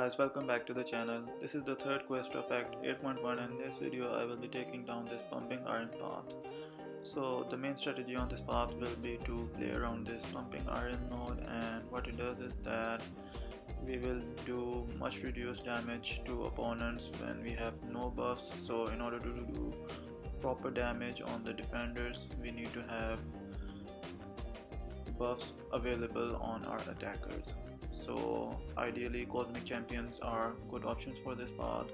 guys, welcome back to the channel. This is the third quest of Act 8.1 and in this video I will be taking down this pumping iron path. So the main strategy on this path will be to play around this pumping iron node, and what it does is that we will do much reduced damage to opponents when we have no buffs. So in order to do proper damage on the defenders, we need to have buffs available on our attackers. So ideally cosmic champions are good options for this path.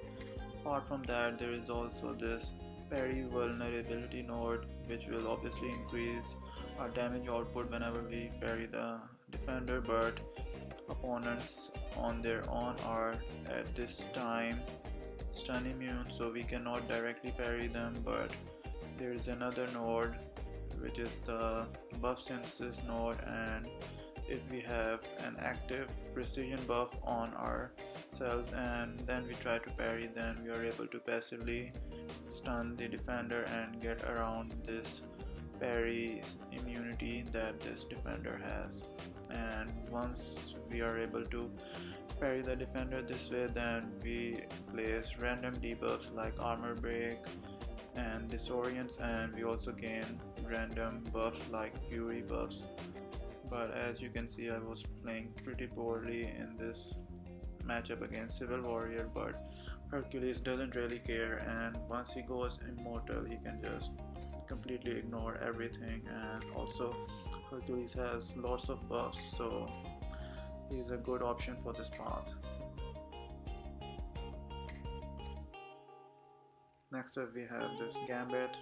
Apart from that, there is also this Parry vulnerability node, which will obviously increase our damage output whenever we parry the defender, but opponents on their own are at this time stun immune, so we cannot directly parry them. But there is another node which is the buff synthesis node, and if we have an active precision buff on ourselves and then we try to parry, then we are able to passively stun the defender and get around this parry immunity that this defender has. And once we are able to parry the defender this way, then we place random debuffs like armor break and disorients, and we also gain random buffs like fury buffs. But as you can see, I was playing pretty poorly in this matchup against Civil Warrior, but Hercules doesn't really care, and once he goes immortal he can just completely ignore everything. And also Hercules has lots of buffs, so he's a good option for this path. Next up we have this Gambit,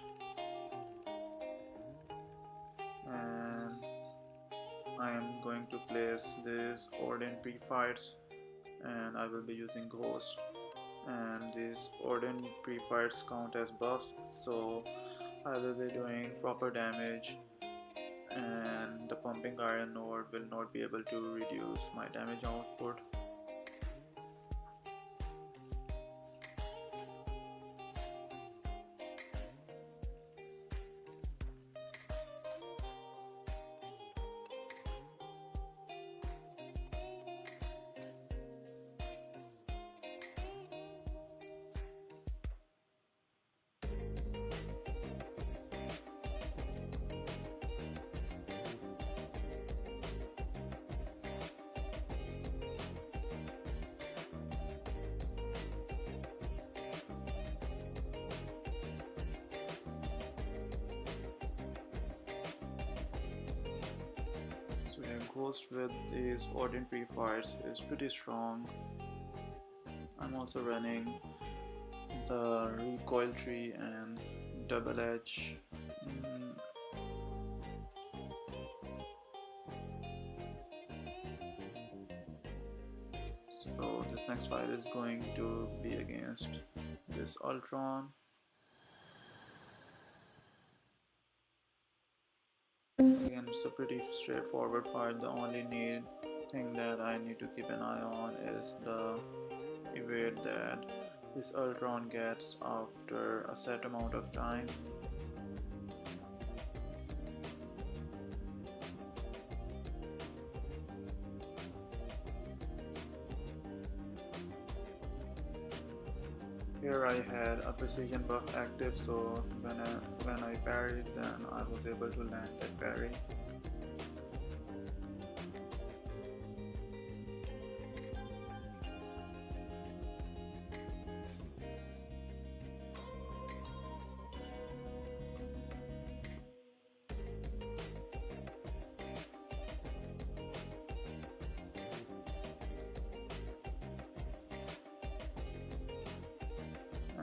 and I am going to place this Odin pre-fights, and I will be using Ghost, and these Odin pre-fights count as buffs, so I will be doing proper damage, and the pumping iron node will not be able to reduce my damage output. Ghost with these Odin pre-fights is pretty strong. I'm also running the recoil tree and double edge. So this next fight is going to be against this Ultron. Again, it's a pretty straightforward fight. The only thing that I need to keep an eye on is the evade that this Ultron gets after a set amount of time. Here I had a precision buff active, so when I parried, then I was able to land that parry.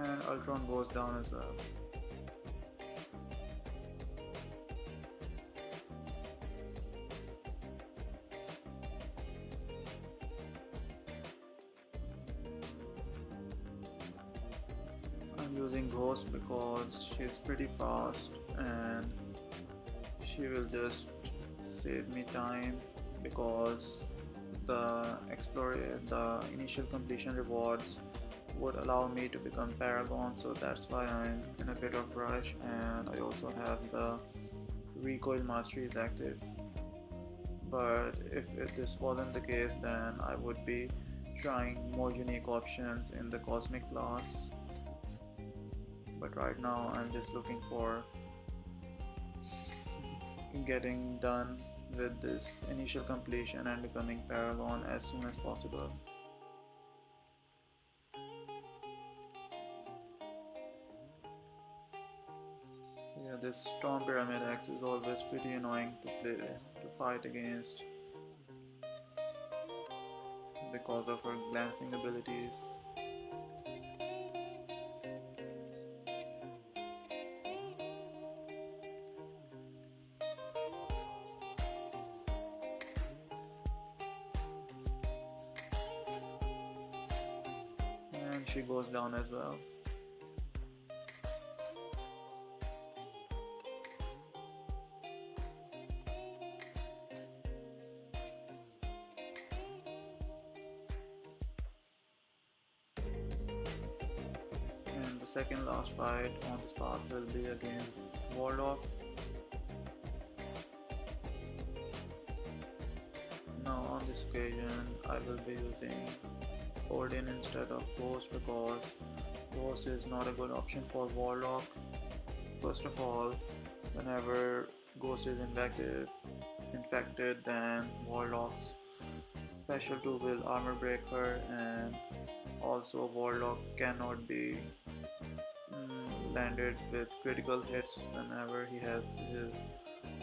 And Ultron goes down as well. I'm using Ghost because she's pretty fast and she will just save me time, because the initial completion rewards would allow me to become Paragon, so that's why I'm in a bit of rush. And I also have the recoil mastery is active, but if this wasn't the case, then I would be trying more unique options in the cosmic class, but right now I'm just looking for getting done with this initial completion and becoming Paragon as soon as possible. Yeah, this Storm Pyramid X is always pretty annoying to play to fight against because of her glancing abilities. And she goes down as well. And the second last fight on this path will be against Warlock. Now on this occasion I will be using Odin instead of Ghost because Ghost is not a good option for Warlock. First of all, whenever Ghost is infected, then Warlock's special 2 will armor break her, and also Warlock cannot be landed with critical hits whenever he has his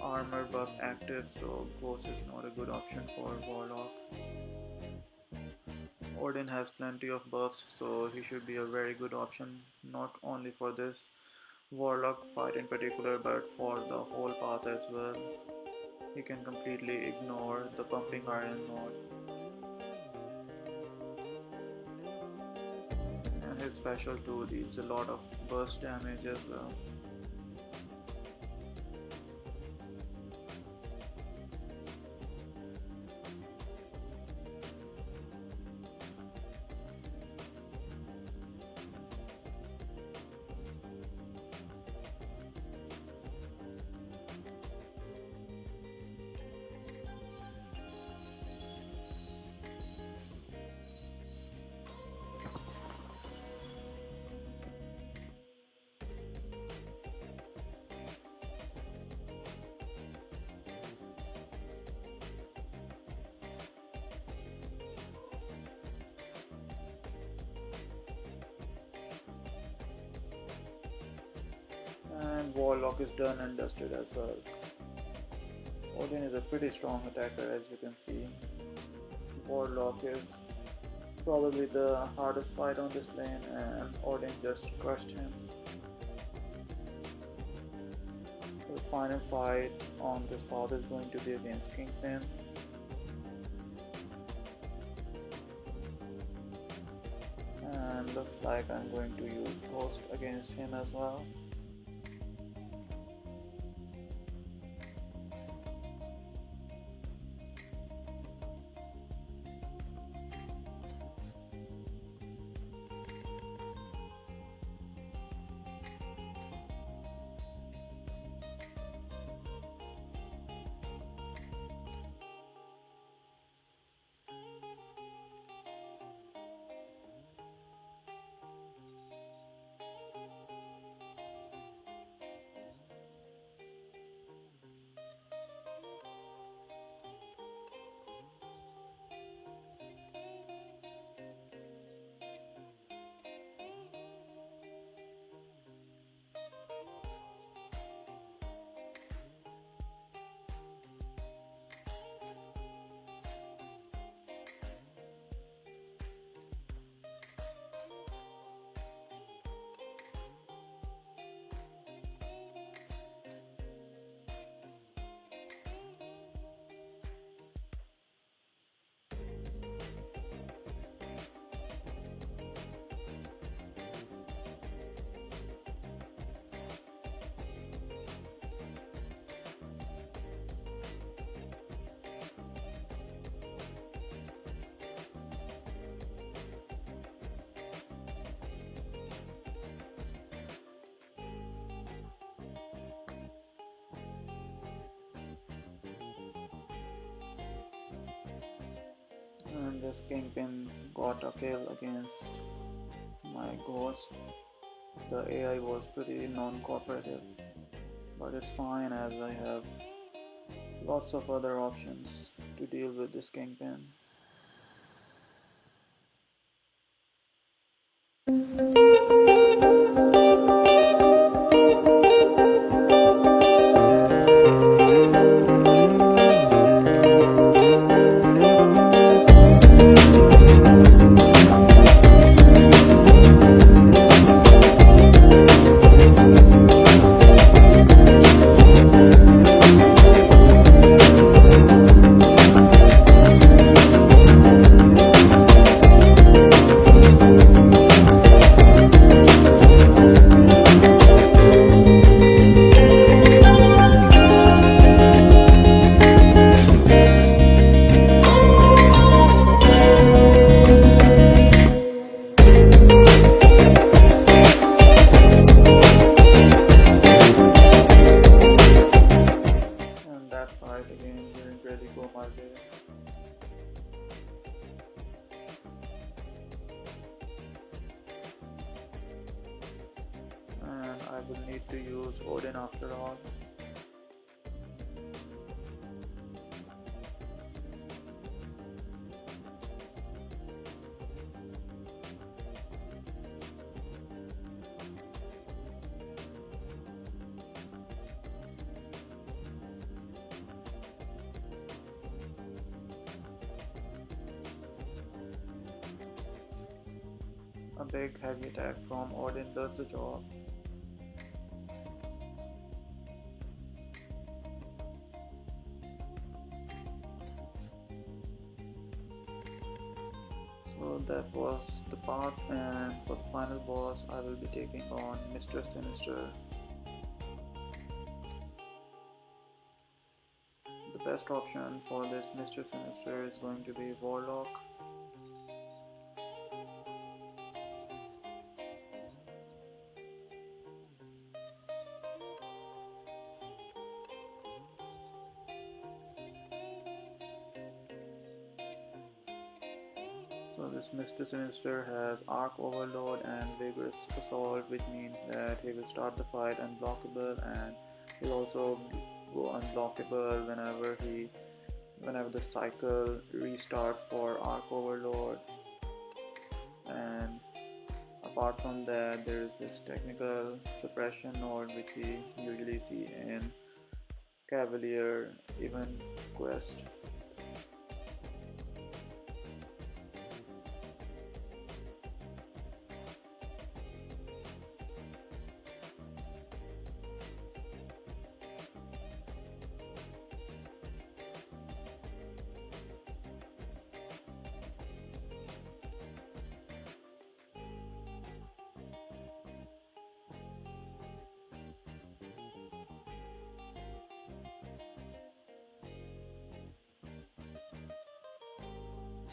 armor buff active, so Ghost is not a good option for Warlock. Odin has plenty of buffs, so he should be a very good option not only for this Warlock fight in particular but for the whole path as well. He can completely ignore the pumping iron mod, and his special 2 deals a lot of burst damage as well. And Warlock is done and dusted as well. Odin is a pretty strong attacker, as you can see. Warlock is probably the hardest fight on this lane, and Odin just crushed him. The final fight on this path is going to be against Kingpin. And looks like I'm going to use Ghost against him as well. And this kingpin got a kill against my ghost. The AI was pretty non-cooperative, but it's fine as I have lots of other options to deal with this kingpin. And that fight again didn't really go my way. And I will need to use Odin after all. A big heavy attack from Odin does the job. So that was the path, and for the final boss I will be taking on Mister Sinister. The best option for this Mister Sinister is going to be Warlock. So this Mister Sinister has Arc Overload and Vigorous Assault, which means that he will start the fight unblockable, and he'll also go unblockable whenever the cycle restarts for Arc Overload. And apart from that, there is this technical suppression node which we usually see in Cavalier Event Quest.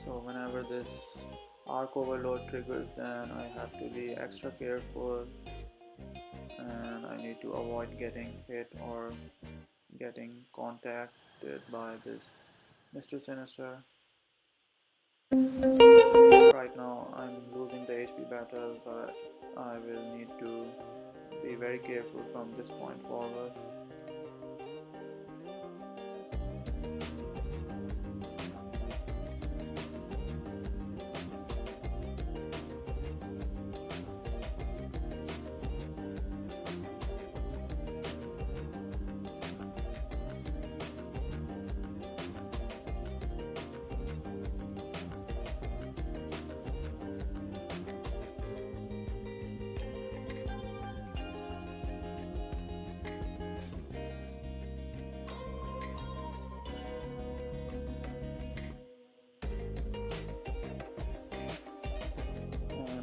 So whenever this arc overload triggers, then I have to be extra careful, and I need to avoid getting hit or getting contacted by this Mister Sinister. Right now I'm losing the HP battle, but I will need to be very careful from this point forward.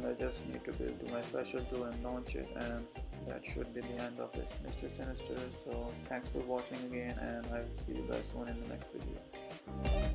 I just need to build my special tool and launch it, and that should be the end of this Mister Sinister. So thanks for watching again, and I will see you guys soon in the next video.